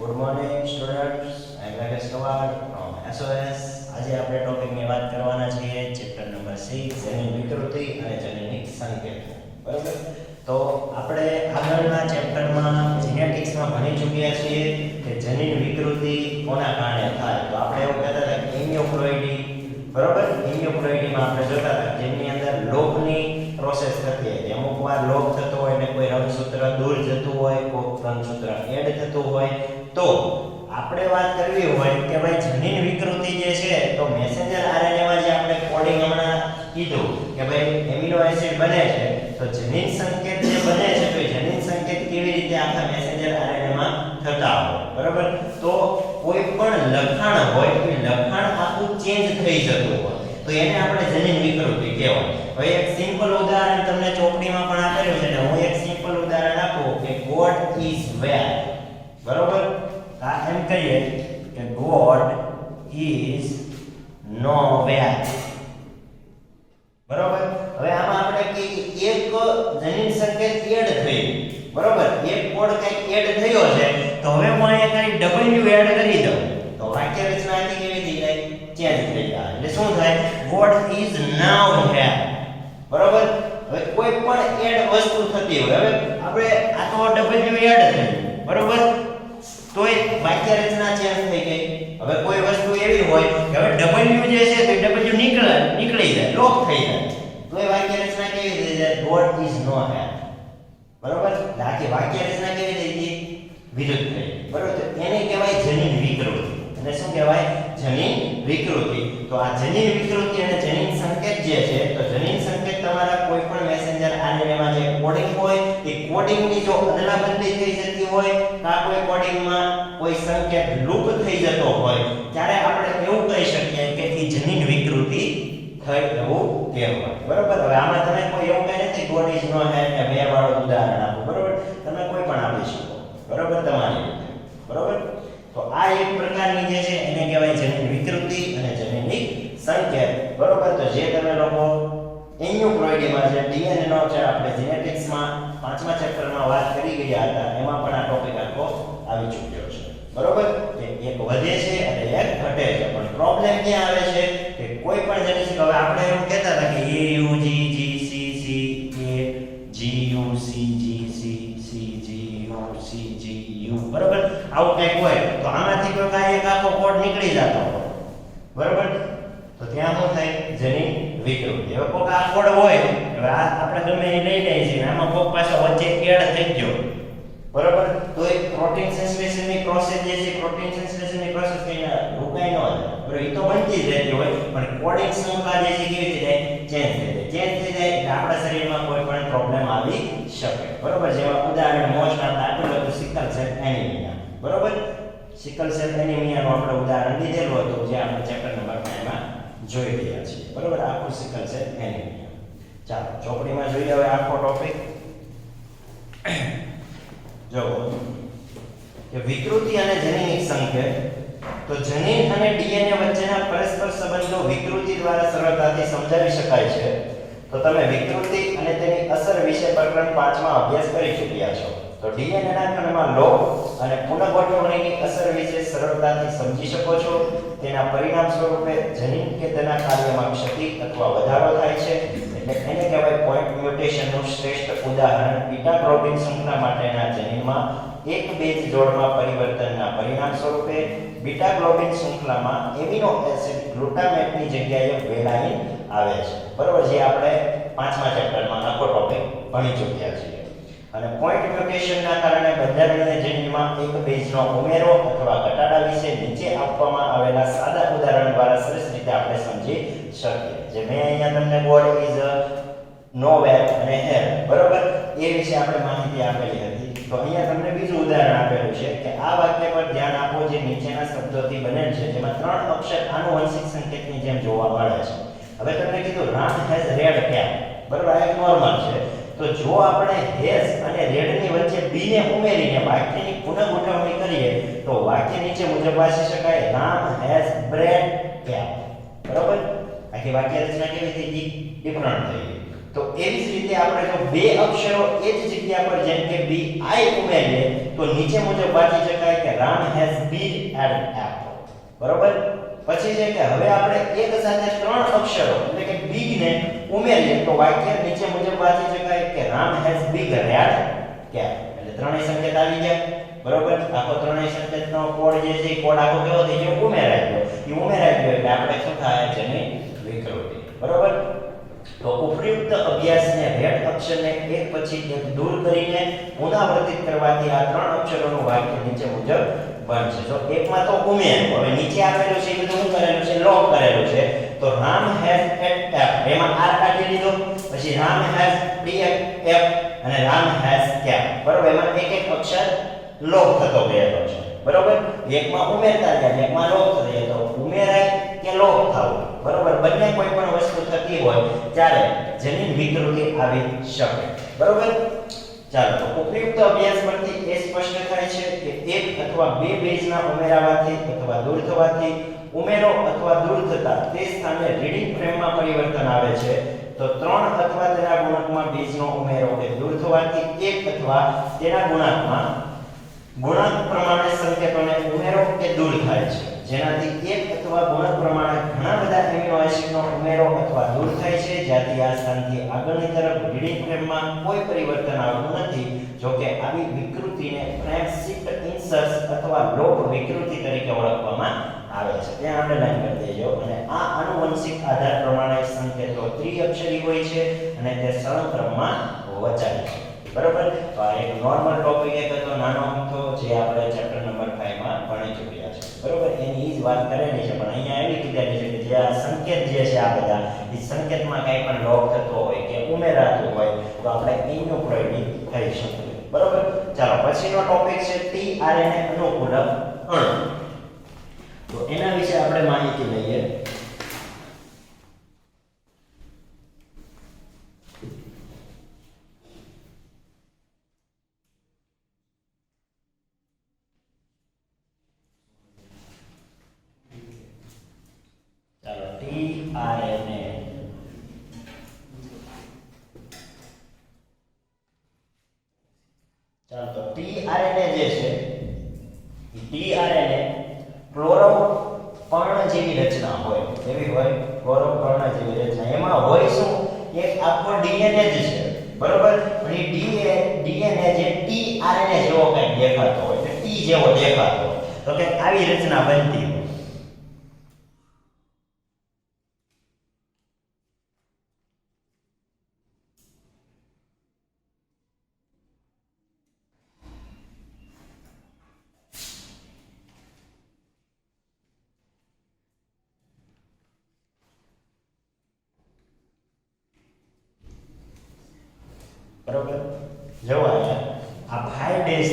Good morning students, I am Rakesh Kawad from SOS. આજે આપણે ટોપિકની વાત કરવાના છીએ ચેપ્ટર નંબર 6 જનીન વિકૃતિ અને જનીનિક સંકેત. બરાબર, તો આપણે આગળના ચેપ્ટરમાં જીનેટિક્સમાં ભણી ચૂક્યા છીએ કે જનીન વિકૃતિ કોના કારણે થાય. તો આપણે એવું કહેતા હતા કે ઇમ્યુપ્લોઇડી, બરાબર, ઇમ્યુપ્લોઇડીમાં આપણે જોતા હતા જેની અંદર લોપની પ્રોસેસ થતી હતી. અમુક વાર લોપ થતો હોય ને કોઈ રંગસૂત્ર દૂર જતું હોય, કોઈ રંગસૂત્ર એડ થતું હોય, તો આપણે વાત કરવી હોય કે ભાઈ જનીન વિકૃતિ જે છે તો મેસેન્જર આરએનએમાં જે આપણે કોડિંગ હમણાં કીધું કે ભાઈ એમિનો એસિડ બને છે, તો જનીન સંકેત જે બને છે તો જનીન સંકેત કેવી રીતે આખા મેસેન્જર આરએનએમાં થતા હોય. બરાબર, તો કોઈ પણ લખાણ હોય તો લખાણ આખું ચેન્જ થઈ જતું હોય તો એને આપણે જનીન વિકૃતિ કહેવાય. હવે એક સિમ્પલ ઉદાહરણ તમને ચોપડીમાં પણ આપેલું છે, હું એક સિમ્પલ ઉદાહરણ આપું કે ગોડ ઇઝ વેર. બરોબર, આ એમ કહીએ કે ગોડ ઇઝ નો વેર. બરોબર, હવે આમાં આપણે કે એક જનીન સંકેત એડ થયું. બરોબર, એક કોડ કંઈક એડ થયો છે તો હવે હું અહીંયા કંઈક w એડ કરી દઉં તો વાક્ય રચના આની કેવી થઈ જાય? ચેન્જ થઈ જાય. એટલે શું થાય? God is now hair. બરોબર, હવે કોઈ પણ એડ વસ્તુ થતી હોય, હવે આપણે આ તો w એડ થઈ, બરોબર, તોય વાક્ય રચના ચેન્જ થઈ ગઈ. હવે કોઈ વસ્તુ એવી હોય કે હવે w જે છે તો w નીકળી જાય, લોપ થઈ જાય, તોય વાક્ય રચના કેવી થઈ જાય? God is no here. બરોબર, આખી વાક્ય રચના કેવી થઈ ગઈ? વિરુદ્ધ થઈ. બરોબર, તો એને કહેવાય જનીન વિકૃતિ. અને શું કહેવાય? જનીન વિકૃતિ. તો આ જનીન વિકૃતિ અને જનીન સંકેત જે છે, તો જનીન સંકેત તમારા કોઈ પણ મેસેન્જર આરએનએમાં જે કોડિંગ હોય એ કોડિંગની જો અદલાબદલી થઈ જતી હોય, કા કોઈ કોડિંગમાં કોઈ સંકેત લુપ્ત થઈ જતો હોય, ત્યારે આપણે એવું કહી શકીએ કે એ જનીન વિકૃતિ થઈ એવું કહેવાય. બરોબર, હવે આમાં તમે કોઈ એવું કહી નથી ગોડ ઇઝ નો હેર કે બે વાળું ઉદાહરણ આપો. બરોબર, તમે કોઈ પણ આપી શકો. બરોબર, તમારી રીતે. બરોબર, તો આ એક પ્રકારની જે છે એને કહેવાય જનીન વિકૃતિ અને જનીનિક સંકેત. બરોબર, તો જે તમે લોકો ઇમ્યુપ્લોઇડીમાં જે ડીએનએ નો છે આપણે જીનેટિક્સમાં 5મા ચેપ્ટરમાં વાત કરી ગયા હતા, એમાં પણ આ ટોપિક આખો આવી ચૂક્યો છે. બરોબર, કે એક વધે છે અને એક ઘટે છે, પણ પ્રોબ્લેમ ક્યાં આવે છે કે કોઈ પણ જનીન, હવે આપણે એવું કહેતા હતા કે A U G G C C A G U C G C C G U C G U. બરોબર, આવું કંઈક હોય તો આમાંથી કોઈ કાંઈ એક આખો કોડ નીકળી જતો હોય. બરોબર, તો ત્યાં શું થાય? જનીન વિકૃતિ. હવે કોક આ કોડ હોય, હવે આ આપણે ગમે એ લઈ લઈએ છીએ, આમાં કોક પાછો વચ્ચે એડ થઈ ગયો. બરોબર, તો એક પ્રોટીન સંશ્લેષણની પ્રોસેસ જે છે, પ્રોટીન સંશ્લેષણની પ્રોસેસ કઈ રોકાઈ ન જાય. બરોબર, એ તો બનતી જ રહેતી હોય, પણ કોડિંગ શૃંખલા જે છે કેવી થઈ જાય? ચેન્જ થઈ જાય. ચેન્જ થઈ જાય એટલે આપણા શરીરમાં કોઈ પણ પ્રોબ્લેમ આવી શકે. બરોબર, જેવા ઉદાહરણ મોસ્ટ આપણે આપેલું હતું સિકલ સેલ એનિમિયા. બરોબર, સિકલ સેલ એનિમિયાનું આપણે ઉદાહરણ લીધેલું હતું જે આપણે ચેપ્ટર નંબર 5 માં જોઈ રહ્યા છીએ. બરોબર, આખું સિકલ સેલ એનિમિયા. ચાલો ચોપડીમાં જોઈએ હવે આખો ટોપિક. જો કે વિકૃતિ અને જનીનિક સંકેત. તો જનીન અને ડીએનએ વચ્ચેના પરસ્પર સંબંધો વિકૃતિ દ્વારા સરળતાથી સમજાવી શકાય છે. તો તમે વિકૃતિ અને તેની અસર વિશે પ્રકરણ 5 માં અભ્યાસ કરી ચૂક્યા છો. તો ડીએનએ ના ખંડમાં લોપ અને પુનઃગોઠવણીની અસર વિશે સરળતાથી સમજી શકો છો. તેના પરિણામ સ્વરૂપે જનીન કે તેના કાર્યમાં ક્ષતિ અથવા વધારો થાય છે. એટલે એને કહેવાય પોઈન્ટ મ્યુટેશનનું શ્રેષ્ઠ ઉદાહરણ બીટા ગ્લોબિન શૃંખલા માટેના જનીનમાં એક બેઝ જોડમાં પરિવર્તનના પરિણામ સ્વરૂપે બીટા ગ્લોબિન શૃંખલામાં એમિનો એસિડ ગ્લુટામેટની જગ્યાએ વેલાઇન આવે છે. બરોબર, જે આપણે 5મા ચેપ્ટરમાં આખો ટોપિક ભણી ચૂક્યા છીએ. અને પોઈન્ટ મ્યુટેશનના કારણે બંધારણીય જનીનમાં એક બેઝનો ઉમેરો અથવા ઘટાડા વિશે નીચે આપવામાં આવેલા સાદા ઉદાહરણ દ્વારા સરસ રીતે આપણે સમજી શકીએ. જે મેં અહીંયા તમને ગોડ ઇઝ નો વેર અને હેર, બરોબર, એ વિશે આપણે માહિતી આપેલી હતી. તો અહીંયા તમને બીજું ઉદાહરણ આપેલું છે કે આ વાક્ય પર ધ્યાન આપો જે નીચેના શબ્દોથી બનેલ છે, જેમાં 3 અક્ષર આનુવંશિક સંકેતની જેમ જોવા મળે છે. હવે તમને કીધું રામ હેઝ રેડ કેપ. બરોબર, આ એક નોર્મલ છે. તો જો આપણે હેઝ અને રેડની વચ્ચે બી ને ઉમેરીને વાક્યની પુનઃગોઠવણી કરીએ તો વાક્ય નીચે મુજબ વાંચી શકાય: રામ હેઝ બ્રેડ કેપ. બરોબર, આખી વાક્ય રચના કેવી થઈ ગઈ? ડિફરન્ટ થઈ ગઈ. તો એવી જ રીતે આપણે જો બે અક્ષરો એ જ જગ્યા પર જેમ કે બી આઈ ઉમેરીએ તો નીચે મુજબ વાંચી શકાય કે Ram has been an apple. બરોબર. પછી છે કે હવે આપણે એક સાથે ત્રણ અક્ષરો એટલે કે બિગ ને ઉમેરીએ તો વાક્ય નીચે મુજબ વાંચી શકાય કે Ram has big red cap. એટલે ત્રણેય સંકેત આવી ગયા. બરોબર. આખો ત્રણેય સંકેતનો કોડ જે છે કોડ આખો કેવો થઈ ગયો ઉમેરાઈ ગયો. એ ઉમેરાઈ ગયો એટલે આપણે શું થાય જેની વિકૃતિ. બરોબર. તો ઉપયુક્ત અભ્યાસને રેડ અક્ષરને એક પછી એક દૂર કરીને પુનરાવર્તિત કરવાથી આ ત્રણ અક્ષરોનું વાક્ય નીચે મુજબ બનશે. જો એકમાં તો ઉમેર, હવે નીચે આપેલું છે એ બધું શું કરેલું છે લોક કરેલું છે. તો રામ હેઝ એટ એપ એમાં આર કાઢી લીધો, પછી રામ હેઝ ડી એફ અને રામ હેઝ કેપ. બરોબર. એમાં એક એક અક્ષર લોક થતો ગયેલો છે. બરોબર. એકમાં ઉમેરતા ગયા એકમાં લોક થતો તો ઉમેરાય કે લોક થવું. બરોબર. બંને કોઈ પણ વસ્તુ થતી હોય ત્યારે જેની વિકૃતિ આવી શકે. બરોબર. ચાલો તો ઉપયુક્ત અભ્યાસ પરથી એ સ્પષ્ટ થાય છે કે એક અથવા બે બેઝના ઉમેરાવાથી અથવા દૂર થવાથી ઉમેરો અથવા દૂર થતા તે સ્થાને રીડિંગ ફ્રેમમાં પરિવર્તન આવે છે. તો ત્રણ અથવા તેના ગુણકમાં બેઝનો ઉમેરો કે દૂર થવાથી એક અથવા તેના ગુણાંકમાં ગુણાંક પ્રમાણે સંકેતોને ઉમેરો કે દૂર થાય છે. જેનાથી એક અથવા ગુણક પ્રમાણે ઘણા બધા એમિનો એસિડનો ઉમેરો અથવા દૂર થાય છે. જ્યાંથી આ સ્થાનથી આગળની તરફ રીડિંગ ફ્રેમમાં કોઈ પરિવર્તન આવતું નથી. જો કે આવી વિકૃતિને ફ્રેમ શિફ્ટ ઇન્સર્ટ્સ અથવા લોપ વિકૃતિ તરીકે ઓળખવામાં આવે છે. ત્યાં અંડરલાઈન કરી દેજો. અને આ આનુવંશિક આધાર પ્રમાણે સંકેતો ત્રિઅક્ષરી હોય છે અને તે સરળ ક્રમમાં વચાય છે. બરોબર. તો આ એક નોર્મલ ટોપિક એક હતો નાનો અમથો જે આપણે ચેપ્ટર નંબર 5 માં ભણી ચૂક્યા છે. બરોબર. એની જ વાત કરેલી છે પણ અહીંયા એવી કીધેલી છે કે જે આ સંકેત જે છે આ બધા એ સંકેતમાં કંઈ પણ લોપ થતો હોય કે ઉમેરાતું હોય તો આપણે એનું પ્રયોગ થઈ શકે. બરોબર. ચાલો પછીનો ટોપિક છે ટીઆરએનએ અનુકૂલક અણુ. તો એના વિશે આપણે માહિતી લઈએ. ટીઆરએનએ ચાલો તો ટીઆરએનએ જે છે એ ટીઆરએનએ ક્લોરોપર્ણ જેવી રચના હોય એવી હોય ક્લોરોપર્ણ જેવી રચના. એમાં હોય શું એક આખો ડીએનએ જ છે. બરોબર. અને ડીએનએ જે ટીઆરએનએ જેવો કંઈક દેખાતો હોય એટલે ટી જેવો દેખાતો હોય તો કંઈક આવી રચના બનતી હોય. બરોબર. જો આ 5 ડેઝ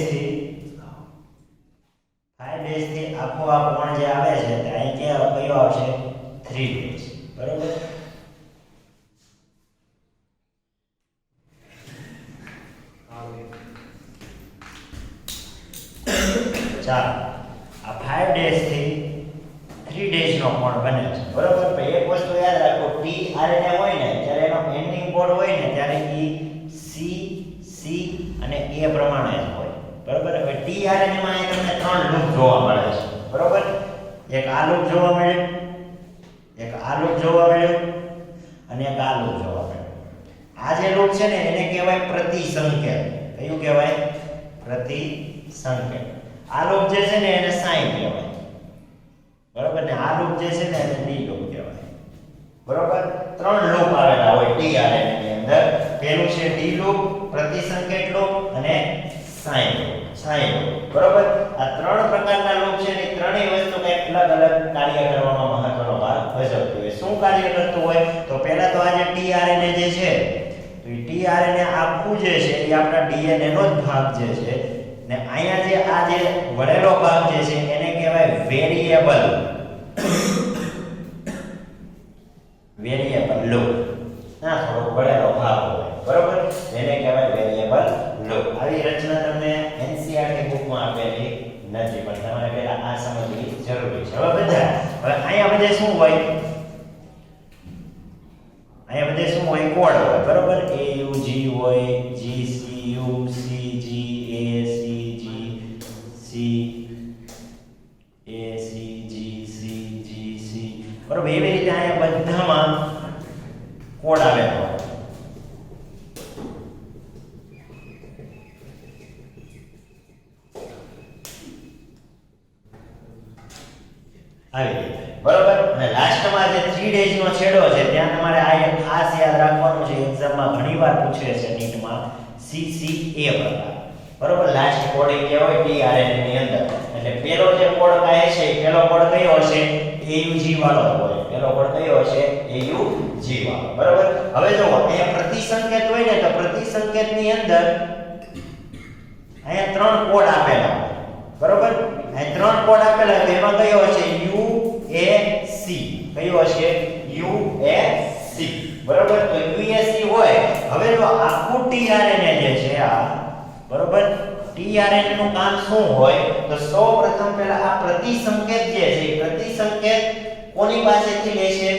થી આખો આ કોણ જે આવે છે તે અહીં કયો આવશે 3 ડેઝ. બરોબર. ચાલો આ 5 ડેઝ થી 3 ડેઝ નો કોણ બને છે. બરોબર. તો એક વસ્તુ યાદ રાખો ટીઆરએનએ હોય ને ત્યારે એનો એન્ડિંગ કોડ હોય ને ત્યારે ઈ સી અને એ પ્રમાણે હોય. બરોબર. હવે ટીઆરએનએ માં અહીં તમને 3 લૂપ જોવા મળે છે. બરોબર. એક આ લૂપ જોવા મળ્યું, એક આ લૂપ જોવા મળ્યું અને એક આ લૂપ જોવા મળ્યું. આ જે લૂપ છે ને એને કહેવાય પ્રતિસંકેત. કયું કહેવાય? પ્રતિસંકેત. આ લૂપ જે છે ને એને સાઇન કહેવાય. બરોબર. ને આ લૂપ જે છે ને એને ડી લૂપ કહેવાય. બરોબર. 3 લૂપ આવેલા હોય ટીઆરએનએ ની અંદર. પહેલું છે ડી લૂપ, પ્રતિસંકેત લૂપ અને સાઇન લૂપ. બરોબર. આ 3 પ્રકારના લૂપ છે ને ત્રણેય વસ્તુ કંઈક અલગ કાર્ય કરવામાં મહત્વનો ભાગ ભજવતી હોય. શું કાર્ય કરતું હોય? તો પહેલા તો આ જે ટીઆરએનએ જે છે તો એ ટીઆરએનએ આખું જે છે એ આપણા ડીએનએ નો જ ભાગ જે છે ને અહીંયા જે આ જે વળેલો ભાગ જે છે એને કહેવાય વેરિયેબલ લૂપ. ના થોડો વળેલો ભાગ હોય. બરોબર. એને કહેવાય વેરિયેબલ લૂપ. આવી રચના તમને એનસીઈઆરટી બુકમાં આપેલી નથી પણ તમારે પહેલા આ સમજવી જરૂરી છે. હવે અહીંયા બધે શું હોય? અહીંયા બધે શું હોય કોડ હોય બરોબર AUG હોય GCU CG ACG CACGCGC બરોબર એવી રીતે અહીંયા બધામાં કોડ આવેલો હોય આવી રીતે બરોબર અને લાસ્ટમાં જે 3 ડેઝ નો છેડો છે ત્યાં તમારે આ એક ખાસ યાદ રાખવાનું છે એક્ઝામમાં ઘણીવાર પૂછે છે નીટમાં CCA પ્રકાર બરોબર લાસ્ટ કોડિંગ જે હોય TRN ની અંદર એટલે પેલો જે કોડ કહે છે પેલો કોડ કયો હશે AUG વાળો હોય પેલો કોડ કયો હશે AUG વાળો બરોબર હવે જો અહીંયા પ્રતિસંકેત હોય ને તો પ્રતિસંકેતની અંદર અહીંયા 3 કોડ આપેલા હોય બરોબર આ 3 કોડ આપેલા છે એમાં કયો હશે UAC કયો હશે UAC બરોબર તો UAC હોય હવે જો આખું tRNA જે છે આ બરોબર tRNA નું કામ શું હોય તો સૌપ્રથમ પહેલા આ પ્રતિસંકેત જે છે પ્રતિસંકેત કોની પાસેથી લેશે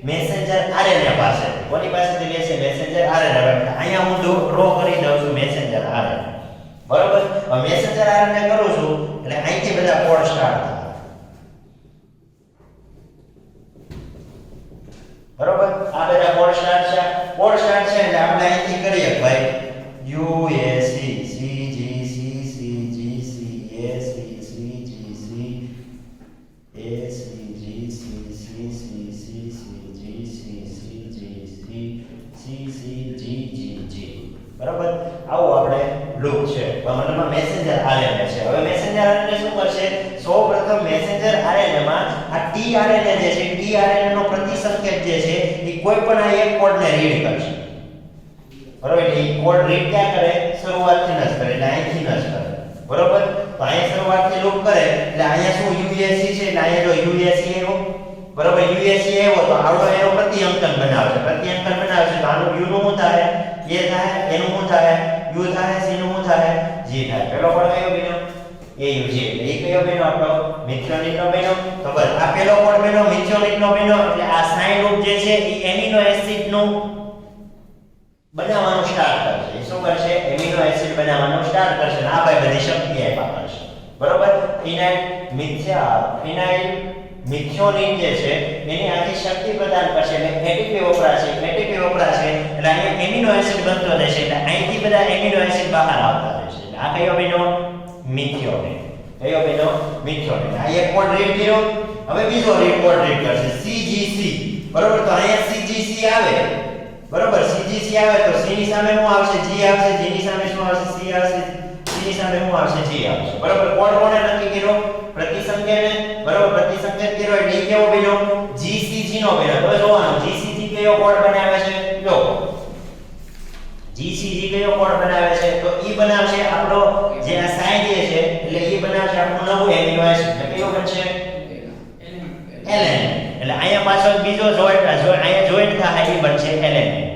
મેસેન્જર RNA પાસેથી કોની પાસેથી લેશે મેસેન્જર RNA અહીંયા હું ડ્રો કરી દઉં છું મેસેન્જર RNA બરોબર હવે મેસેન્જર RNA કરું છું એટલે અહીંથી બધા કોડ સ્ટાર્ટ થાય બરોબર આ બધા કોડ સ્ટાર્ટ છે એટલે આપણે અહીંથી કરીએ ભાઈ UAC CGC CGC ACC GC ACG CC CCG બરાબર આવું આપણે લૂપ છે મતલબ મેસેન્જર RNA છે હવે મેસેન્જર RNA શું કરશે સૌપ્રથમ મેસેન્જર RNA માં આ tRNA જે છે tRNA નો પ્રતિસંકેત જે છે એ કોઈ પણ આ એક કોડને રીડ કરશે બરોબર એટલે એ કોડ રીડ ક્યાં કરે શરૂઆતથી ન જ કરે એટલે અહીંથી ન જ કરે બરોબર તો અહીંયા શરૂઆતથી લૂપ કરે એટલે અહીંયા શું UAC છે એટલે અહીંયા જો UAC આવ્યો બરોબર UAC આવ્યો તો આવડો એનો પ્રતિઅંકન બનાવશે તો આનું U નું શું થાય A થાય એનું શું થાય U થાય C નું શું થાય G થાય પેલો કોડ કયો બન્યો AUG એટલે એ કયો બન્યો આપણો મિથિયોનિનનો બન્યો તો બસ આ પેલો કોડ બન્યો મિથિયોનિનનો બન્યો એટલે આ સાઇન લૂપ જે છે એ એમિનો એસિડ નું બનાવવાનું સ્ટાર્ટ કરશે શું કરશે એમિનો એસિડ બનાવવાનું સ્ટાર્ટ કરશે આ ભાઈ બધી શક્તિ આપ્યા કરશે બરોબર ફિનાઇલ મિથિયોનિન જે છે એની આખી શક્તિ પ્રદાન કરશે એટલે ATP વપરાશે એટલે અહીંયા એમિનો એસિડ બનતો રહેશે એટલે અહીંથી બધા એમિનો એસિડ બહાર આવતા રહેશે એટલે આ કયો બન્યો મિથિયોનિન આ એક કોડ રીડ કર્યો હવે બીજો કોડ રીડ કરશે CGC બરોબર તો અહીંયા CGC આવે બરોબર CGC આવે તો C ની સામે શું આવશે G આવશે G ની સામે શું આવશે C આવશે C ની સામે શું આવશે G આવશે બરોબર કોડ કોણે નક્કી કર્યો પ્રતિસંકેતને બરોબર પ્રતિસંકેત કર્યો એટલે એ કેવો બન્યો GCG નો બન્યો તો જોવાનું GCG કયો કોડ બનાવે છે જો GCG કયો કોડ બનાવે છે તો ઈ બનાવશે આપણો જે આ સાઇન જે છે એટલે ઈ બનાવશે આપણું નવું એમિનો એસિડ એટલે કયો બનશે એલેનિન એટલે અહીંયા પાછળ બીજો અહીંયા જોઈન્ટ થાય એ બનશે એલેનિન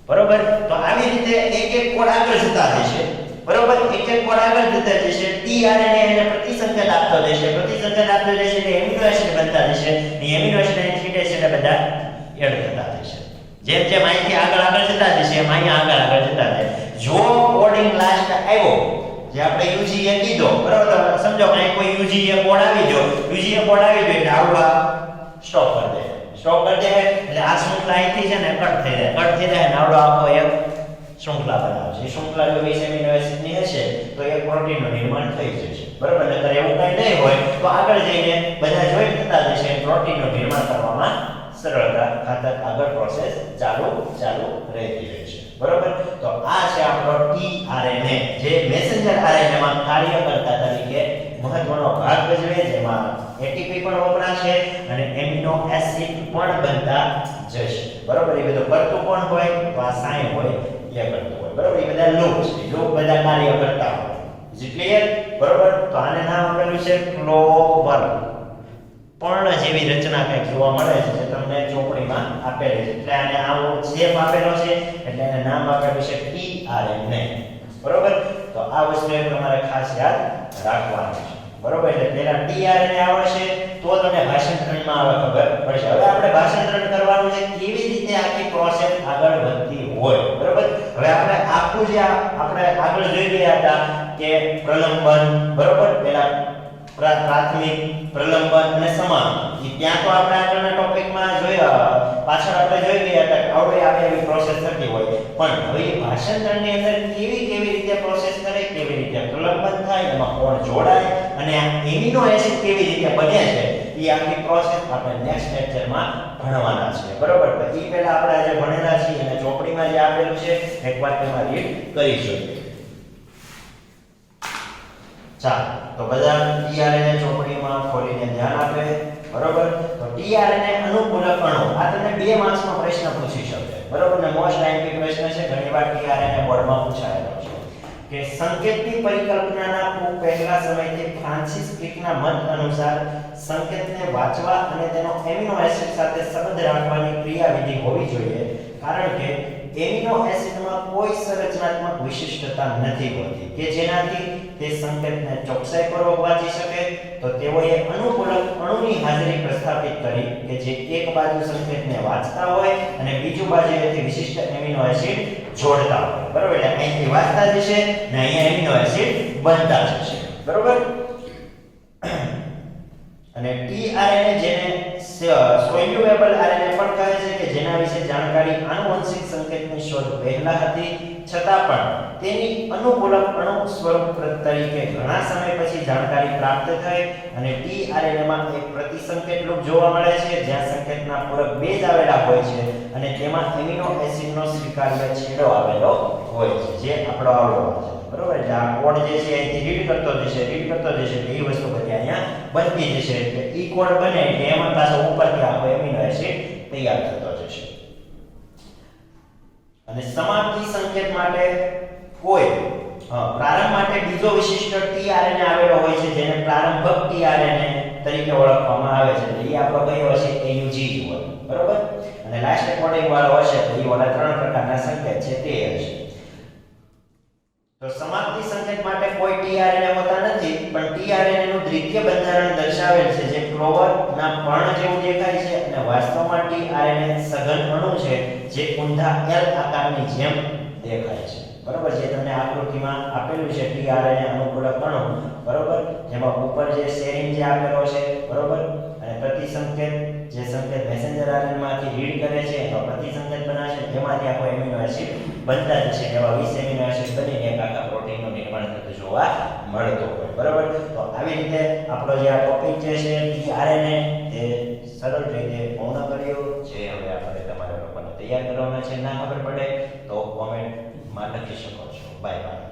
બરોબર તો આવી રીતે એક કોડ આગળ જતા જશે બરોબર એક કોડ આગળ જતા જશે tRNA એને પ્રતિસંકેત આપતો જશે એટલે એમિનો એસિડ બનતા જશે અને એમિનો એસિડ અહીં થીડે છે એટલે બધા એડ થતા જશે જેમ અહીંથી આગળ જતા જશે એમ અહીંયા આગળ જતા જાય જો કોડિંગ લાસ્ટ આવ્યો જે આપણે UGA કીધો બરોબર તો સમજો કે કોઈ UGA કોડ આવી ગયો એટલે આવવા સ્ટોપ કરી દે એટલે આ શૃંખલા અહીંથી છે ને કટ થઈ જાય ને આવડો આખો એક શૃંખલા બનાવશે એ શૃંખલા જો 20 એમિનો એસિડ ની હશે તો એક પ્રોટીનનું નિર્માણ થઈ જશે બરોબર નકર એવું કંઈ નહીં હોય તો આગળ જઈને બધા જોઈન્ટ થતા જશે પ્રોટીનનું નિર્માણ કરવામાં સરળતા ખાતર આગળ પ્રોસેસ ચાલુ રહેતી રહેશે બરોબર તો આ છે આપણો tRNA જે મેસેન્જર RNA માં કાર્યકર્તા તરીકે મહત્વનો ભાગ ભજવે જેમાં ATP પણ વપરાશે અને એમિનો એસિડ પણ બનતા જશે બરોબર એ બધું કરતું કોણ હોય તો આ સાઇન હોય એ કરતું હોય બરોબર એ બધા લૂપ બધા કાર્ય કરતા હોય ઇઝ ક્લિયર બરોબર તો આને નામ આપેલું છે ક્લોવર પર્ણ જેવી રચના કંઈક જોવા મળે છે જે તમને ચોપડીમાં આપેલી છે એટલે આને આવો શેપ આપેલો છે એટલે એને નામ આપેલું છે tRNA બરોબર તો આ વસ્તુ તમારે ખાસ યાદ રાખવાની છે બરોબર, એટલે પહેલા tRNA આવડશે તો તમને ભાષણ 3 માં આવે ખબર પડશે. હવે આપણે ભાષણ 3 કરવાનું છે કેવી રીતે આખી પ્રોસેસ આગળ વધતી હોય. બરોબર, હવે આપણે આખું જે આપણે આગળ જોઈ ગયા હતા કે પ્રલંબન, બરોબર, પહેલા પ્રાથમિક, પ્રલંબન અને સમાપ્તિ, ત્યાં તો આપણે આગળના ટોપિકમાં જોયા, પાછળ આપણે જોઈ ગયા હતા કે આવડે આવી પ્રોસેસ થતી હોય. પણ હવે ભાષણ 3 ની અંદર કેવી રીતે પ્રોસેસ કરે, કેવી રીતે પ્રલંબન થાય, એમાં કોણ જોડાય અને આ એમિનો એસિડ કેવી રીતે બને છે, એ આખી પ્રોસેસ આપણે નેક્સ્ટ લેક્ચરમાં ભણવાના છે. બરોબર, તો એ પહેલા આપણે આજે ભણેલા છીએ અને ચોપડીમાં જે આપેલું છે એકવાર તેમાં રીડ કરીશું. ચાલો, તો બધા tRNA ચોપડીમાં ખોલીને ધ્યાન આપે. બરોબર, તો tRNA અનુકૂલક અણુ, આ તમને 2 માર્ક્સમાં પ્રશ્ન પૂછી શકે. બરોબર, ને મોસ્ટ આઈએમપી પ્રશ્ન છે, ઘણીવાર tRNA બોર્ડમાં પૂછાયેલો છે કે સંકેતની પરિકલ્પનાના ખૂબ પહેલા સમયથી ફ્રાન્સિસ ક્રિકના મત અનુસાર સંકેતને વાંચવા અને તેનો એમિનો એસિડ સાથે સંબંધ રાખવાની ક્રિયાવિધિ હોવી જોઈએ, કારણ કે એમિનો એસિડમાં કોઈ સંરચનાત્મક વિશિષ્ટતા નથી હોતી કે જેનાથી તે સંકેતને ચોકસાઈપૂર્વક વાંચી શકે. તો તેઓએ અનુકૂલક અણુની હાજરી પ્રસ્થાપિત કરી કે જે એક બાજુ સંકેતને વાંચતા હોય અને બીજી બાજુએથી વિશિષ્ટ એમિનો એસિડ જોડતા હોય. બરોબર, એટલે અહીંથી વાંચતા જશે ને અહીંયા એમિનો એસિડ બનતા જશે. બરોબર, અને tRNA જેને સોલ્યુબલ RNA પણ કહે છે કે જેના વિશે જાણકારી આનુવંશિક સંકેતની શોધ પહેલા હતી, છતાં પણ તેની અનુકૂલક અણુ સ્વરૂપ તરીકે ઘણા સમય પછી જાણકારી પ્રાપ્ત થઈ અને tRNA માં એક પ્રતિસંકેત લૂપ જોવા મળે છે જ્યાં સંકેતના પૂરક બેઝ આવેલા હોય છે અને તેમાં એમિનો એસિડનો સ્વીકાર્ય છેડો આવેલો હોય છે, જે આપણો આવડો છે. બરોબર, એટલે આ કોડ જે છે અહીંથી રીડ કરતો જશે એટલે એ વસ્તુ બધી અહીંયા બનતી જશે. એટલે ઈ કોડ બને એટલે એમાં પાછો ઉપરથી આખો એમિનો એસિડ તૈયાર થતો જશે. અને સમાપ્તિ સંકેત માટે કોઈ પ્રારંભ માટે બીજો વિશિષ્ટ tRNA આવેલો હોય છે જેને પ્રારંભક tRNA તરીકે ઓળખવામાં આવે છે. એટલે એ આપણો કયો હશે, AUG હોય. બરોબર, અને લાસ્ટ કોડિંગ વાળો હશે તો એ વાળા 3 પ્રકારના સંકેત છે તે હશે. તો સમાપ્તિ સંકેત માટે કોઈ tRNA હોતા નથી, પણ tRNA નું દ્વિતીય બંધારણ દર્શાવેલ છે જે ક્લોવરના પર્ણ જેવું દેખાય છે અને વાસ્તવમાં tRNA સઘન અણુ છે જે ઊંધા L આકારની જેમ દેખાય છે. બરોબર, જે તમને આકૃતિમાં આપેલું છે tRNA અનુકૂલક અણુ. બરોબર, જેમાં ઉપર જે સેરીન જે આપેલો છે, બરોબર, અને પ્રતિસંકેત જે સંકેત મેસેન્જર RNA માંથી રીડ કરે છે એનો પ્રતિસંકેત બનાવશે, જેમાંથી આખો એમિનો એસિડ બનતા જશે. એવા 20 એમિનો એસિડ બનીને એક આખા પ્રોટીનનું નિર્માણ થતું જોવા મળતું હોય. બરોબર, તો આવી રીતે આપણો જે આ ટોપિક જે છે tRNA તે સરળ રીતે પૂર્ણ કર્યો છે. હવે આપણે તમારા લોકોને તૈયાર કરવાના છે, ના ખબર પડે તો કોમેન્ટમાં લખી શકો છો. Bye bye.